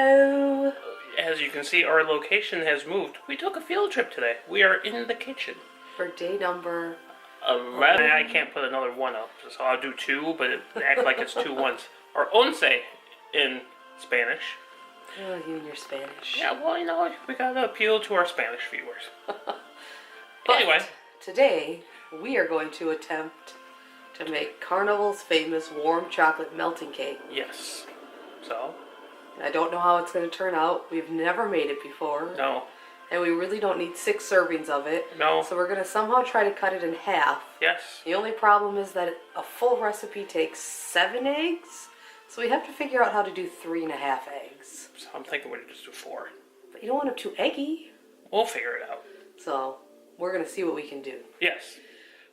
Hello. As you can see, our location has moved. We took a field trip today. We are in the kitchen. For day number 11. I can't put another one up, so I'll do two, but it act like it's two ones. Or once in Spanish. Oh, you and your Spanish. Yeah, well, you know, we gotta appeal to our Spanish viewers. But anyway, today we are going to attempt to make Carnival's famous warm chocolate melting cake. yes. So? I don't know how it's going to turn out. We've never made it before. No. And we really don't need 6 servings of it. No. So we're going to somehow try to cut it in half. Yes. The only problem is that a full recipe takes 7 eggs. So we have to figure out how to do 3.5 eggs. So I'm thinking we'll just do 4. But you don't want them too eggy. We'll figure it out. So we're going to see what we can do. Yes.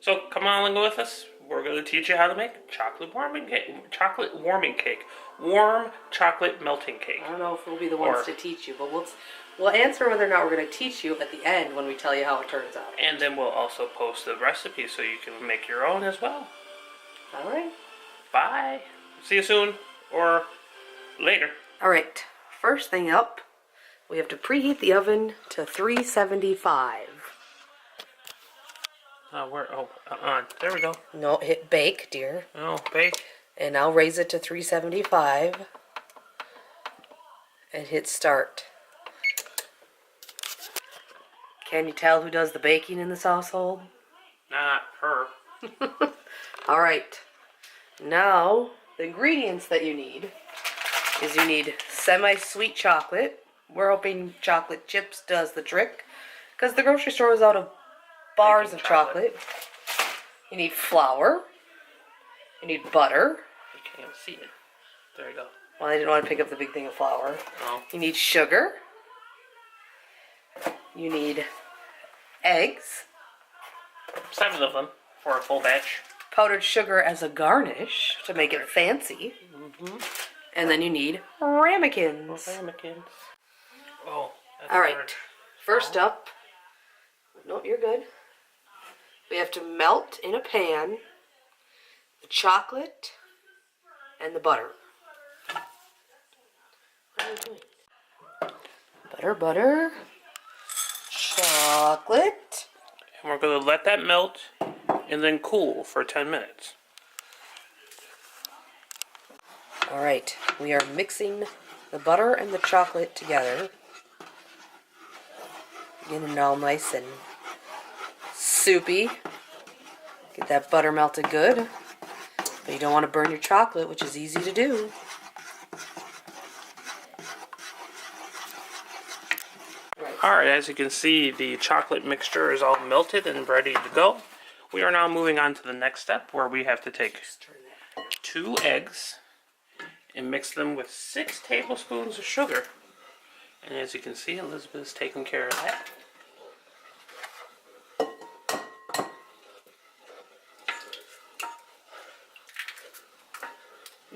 So come on and go with us. We're going to teach you how to make chocolate warming cake. Warm chocolate melting cake. I don't know if we'll be the ones to teach you, but we'll answer whether or not we're going to teach you at the end when we tell you how it turns out. And then we'll also post the recipe so you can make your own as well. All right. Bye. See you soon or later. All right. First thing up, we have to preheat the oven to 375. There we go. No, hit bake, dear. Oh, bake. And now raise it to 375 and hit start. Can you tell who does the baking in this household? Not her. All right. Now, the ingredients that you need is you need semi-sweet chocolate. We're hoping chocolate chips does the trick because the grocery store is out of bars of chocolate. You need flour. You need butter. You can't even see it. There you go. Well, I didn't want to pick up the big thing of flour. Oh. You need sugar. You need eggs. 7 of them for a full batch. Powdered sugar as a garnish to make it fancy. Mm-hmm. And then you need ramekins. Ramekins. Oh, that's all right. hard. First up, no, you're good. We have to melt in a pan the chocolate and the butter. What are you doing? Butter, butter, chocolate. And we're going to let that melt and then cool for 10 minutes. All right, we are mixing the butter and the chocolate together. Getting it all nice and soupy. Get that butter melted good. But you don't want to burn your chocolate, which is easy to do. Alright, as you can see, the chocolate mixture is all melted and ready to go. We are now moving on to the next step where we have to take 2 eggs and mix them with 6 tablespoons of sugar. And as you can see, Elizabeth is taking care of that.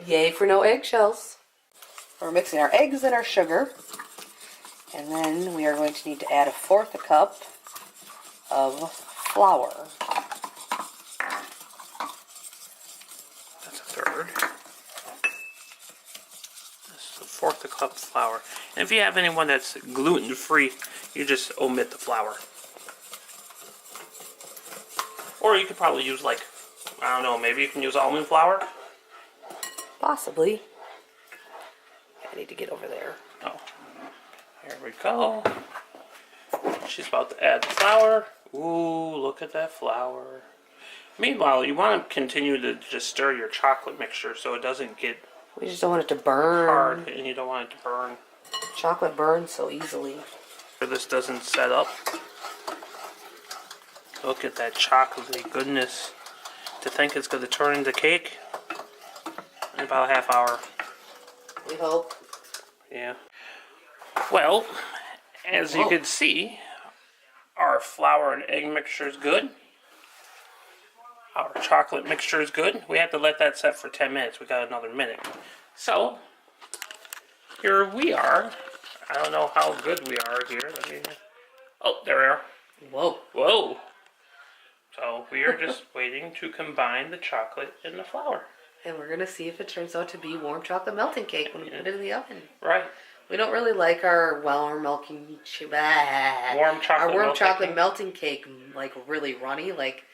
Yay for no eggshells. We're mixing our eggs and our sugar. And then we are going to need to add 1/4 cup of flour. That's 1/3. That's 1/4 cup of flour. And if you have anyone that's gluten-free, you just omit the flour. Or you could probably use, like, I don't know, maybe you can use almond flour? Possibly. I need to get over there. Oh. Here we go. She's about to add the flour. Ooh, look at that flour. Meanwhile, you want to continue to just stir your chocolate mixture so it doesn't get We just don't want it to burn. hard, and you don't want it to burn. Chocolate burns so easily. This doesn't set up. Look at that chocolatey goodness. To think it's going to turn into cake in about a half hour. We hope. Yeah. Well, as you can see, our flour and egg mixture is good. Our chocolate mixture is good. We have to let that set for 10 minutes. We got another minute. So, here we are. I don't know how good we are here. Oh, there we are. Whoa. Whoa. So, we are just waiting to combine the chocolate and the flour. And we're going to see if it turns out to be warm chocolate melting cake when we put it in the oven. Right. We don't really like our warm chocolate melting cake like really runny. Like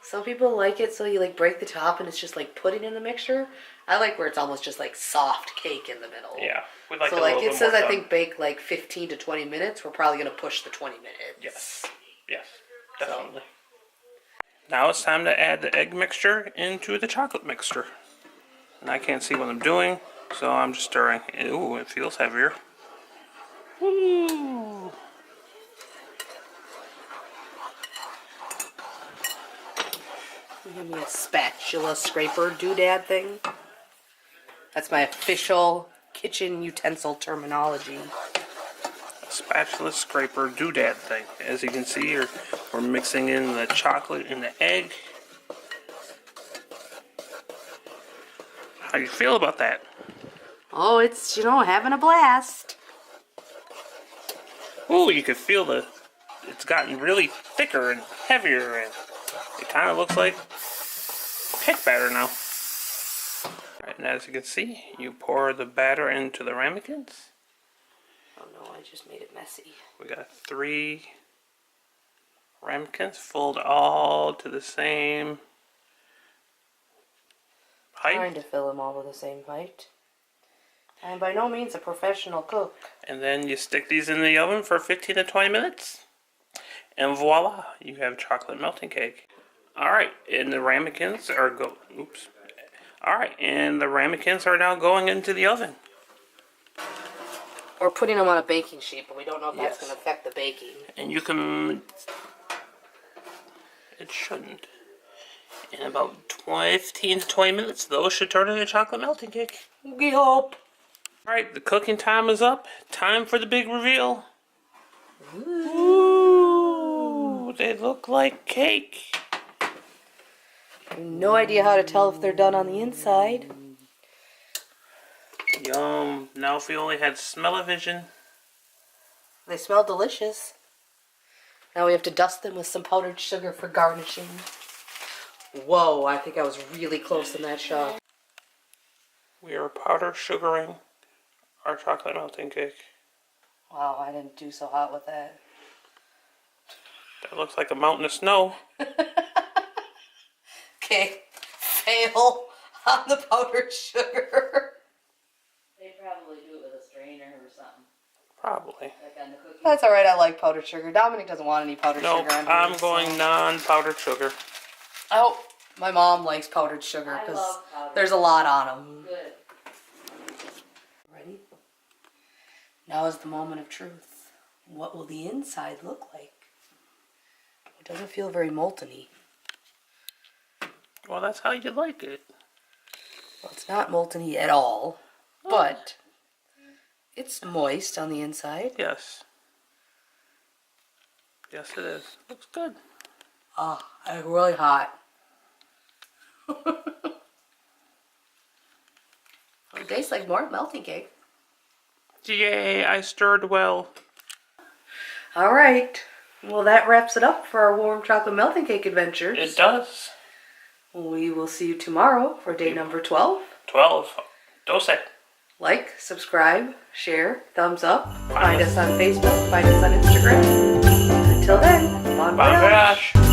some people like it so you like break the top and it's just like pudding in the mixture. I like where it's almost just like soft cake in the middle. Yeah, we like so it a like little it bit says more I think bake like 15 to 20 minutes. We're probably gonna push the 20 minutes. Yes, yes, definitely. Now it's time to add the egg mixture into the chocolate mixture. And I can't see what I'm doing, so I'm just stirring. Ooh, it feels heavier. Ooh. Give me a spatula scraper doodad thing. That's my official kitchen utensil terminology. A spatula scraper doodad thing. As you can see, we're mixing in the chocolate and the egg. How do you feel about that? Oh, it's, having a blast. Ooh, you can feel it's gotten really thicker and heavier, and it kind of looks like cake batter now. Alright, and as you can see, you pour the batter into the ramekins. Oh no, I just made it messy. We got 3 ramekins, fold all to the same height. Trying to fill them all to the same height. I'm by no means a professional cook. And then you stick these in the oven for 15 to 20 minutes. And voila, you have chocolate melting cake. Alright, and the ramekins are Alright, and the ramekins are now going into the oven. We're putting them on a baking sheet, but we don't know if that's going to affect the baking. And you can... It shouldn't. In about 15 to 20 minutes, those should turn into chocolate melting cake. We hope. Alright, the cooking time is up. Time for the big reveal. Ooh, they look like cake. No idea how to tell if they're done on the inside. Yum. Now if we only had smell-o-vision. They smell delicious. Now we have to dust them with some powdered sugar for garnishing. Whoa, I think I was really close in that shot. We are powder sugaring our chocolate melting cake. Wow, I didn't do so hot with that. That looks like a mountain of snow. Okay, fail on the powdered sugar. They probably do it with a strainer or something. Probably. Like on the cookie. That's alright, I like powdered sugar. Dominic doesn't want any powdered Nope, sugar on his. I'm going non-powdered sugar. Oh, my mom likes powdered sugar I because love powdered there's a lot on them. Good. Ready? Now is the moment of truth. What will the inside look like? It doesn't feel very molten-y. Well, that's how you like it. Well, it's not molten-y at all, but it's moist on the inside. Yes. Yes, it is. Looks good. Oh, it's really hot. It tastes like more melting cake. Yay, I stirred well. All right. Well, that wraps it up for our warm chocolate melting cake adventures. It does. We will see you tomorrow for day number 12. 12. Dose. Like, subscribe, share, thumbs up. Find us on Facebook. Find us on Instagram. Until then, bon Bon voyage. voyage.